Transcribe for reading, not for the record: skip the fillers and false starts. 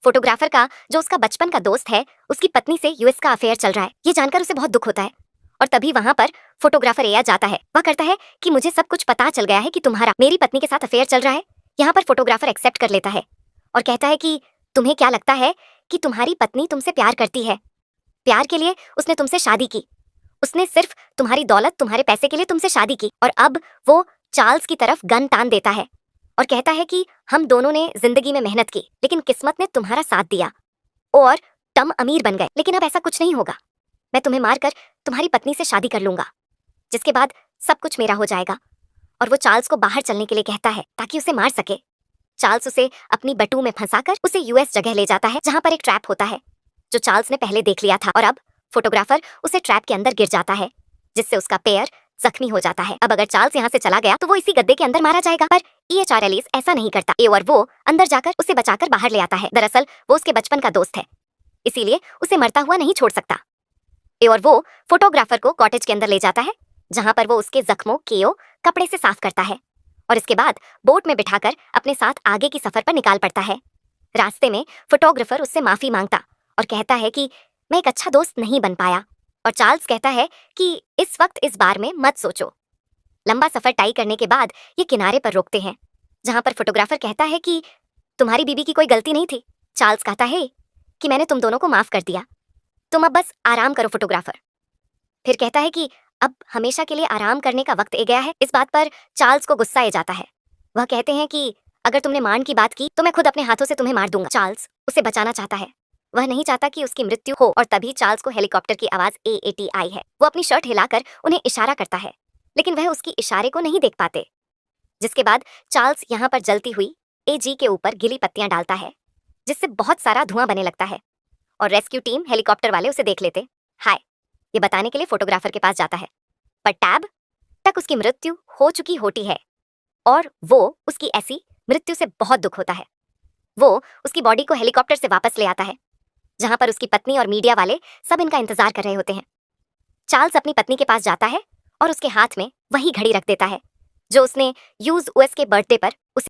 Photographer का जो उसका बचपन का दोस्त है उसकी पत्नी से यूएस का अफेयर चल रहा है। ये जानकर उसे बहुत दुख होता है और तभी वहां पर फोटोग्राफर एया जाता है। वह करता है कि मुझे सब कुछ पता चल गया है कि तुम्हारा मेरी पत्नी के साथ अफेयर चल रहा है। यहाँ पर फोटोग्राफर एक्सेप्ट कर लेता है और कहता है कि तुम्हें क्या लगता है कि तुम्हारी पत्नी तुमसे प्यार करती है? प्यार के लिए उसने तुमसे शादी की। उसने सिर्फ तुम्हारी दौलत, तुम्हारे पैसे के लिए तुमसे शादी की। और अब वो चार्ल्स की तरफ गन तान देता है और कहता है कि हम दोनों ने जिंदगी में मेहनत की लेकिन किस्मत ने तुम्हारा साथ दिया और तुम अमीर बन गए। लेकिन अब ऐसा कुछ नहीं होगा। मैं तुम्हें मारकर तुम्हारी पत्नी से शादी कर लूंगा, जिसके बाद सब कुछ मेरा हो जाएगा। और वो चार्ल्स को बाहर चलने के लिए कहता है ताकि उसे मार सके। चार्ल्स उसे अपनी बटू में फंसाकर उसे यूएस जगह ले जाता है जहां पर एक ट्रैप होता है जो चार्ल्स ने पहले देख लिया था। और अब फोटोग्राफर उसे ट्रैप के अंदर गिर जाता है जिससे उसका पैर जख्मी हो जाता है। अब अगर चार्ल्स यहाँ से चला गया तो वो इसी गड्ढे के अंदर मारा जाएगा, पर ईएचआर एलिस ऐसा नहीं करता और वो अंदर जाकर उसे बचाकर बाहर ले आता है। दरअसल वो उसके बचपन का दोस्त है, इसीलिए उसे मरता हुआ नहीं छोड़ सकता। और वो फोटोग्राफर को कॉटेज के अंदर ले जाता है जहां पर वो उसके जख्मों को कपड़े से साफ करता है और इसके बाद बोट में बिठाकर अपने साथ आगे की सफर पर निकाल पड़ता है। रास्ते में फोटोग्राफर उससे माफी मांगता और कहता है कि मैं एक अच्छा दोस्त नहीं बन पाया। और चार्ल्स कहता है कि इस वक्त इस बार में मत सोचो। लंबा सफर तय करने के बाद ये किनारे पर रोकते हैं जहां पर फोटोग्राफर कहता है कि तुम्हारी बीबी की कोई गलती नहीं थी। चार्ल्स कहता है कि मैंने तुम दोनों को माफ कर दिया, तुम अब बस आराम करो। फोटोग्राफर फिर कहता है कि अब हमेशा के लिए आराम करने का वक्त आ गया है। इस बात पर चार्ल्स को गुस्सा आ जाता है। वह कहते हैं कि अगर तुमने मान की बात की तो मैं खुद अपने हाथों से तुम्हें मार दूंगा। चार्ल्स उसे बचाना चाहता है, वह नहीं चाहता कि उसकी मृत्यु हो। और तभी चार्ल्स को हेलीकॉप्टर की आवाज एएटी आई है। वो अपनी शर्ट हिलाकर उन्हें इशारा करता है लेकिन वह उसकी इशारे को नहीं देख पाते, जिसके बाद चार्ल्स यहाँ पर जलती हुई एजी के ऊपर गीली पत्तियां डालता है जिससे बहुत सारा धुआं बने लगता है। और रेस्क्यू टीम हेलीकॉप्टर वाले उसे देख लेते हाय ये बताने के लिए फोटोग्राफर के पास जाता है, पर टैब तक उसकी मृत्यु हो चुकी होती है और वो उसकी ऐसी मृत्यु से बहुत दुख होता है। वो उसकी बॉडी को हेलीकॉप्टर से वापस ले आता है जहां पर उसकी पत्नी और मीडिया वाले सब इनका इंतजार कर रहे होते हैं। चार्ल्स अपनी पत्नी के पास जाता है और उसके हाथ में वही घड़ी रख देता है जो उसने यूज यूएस के बर्थडे पर उसे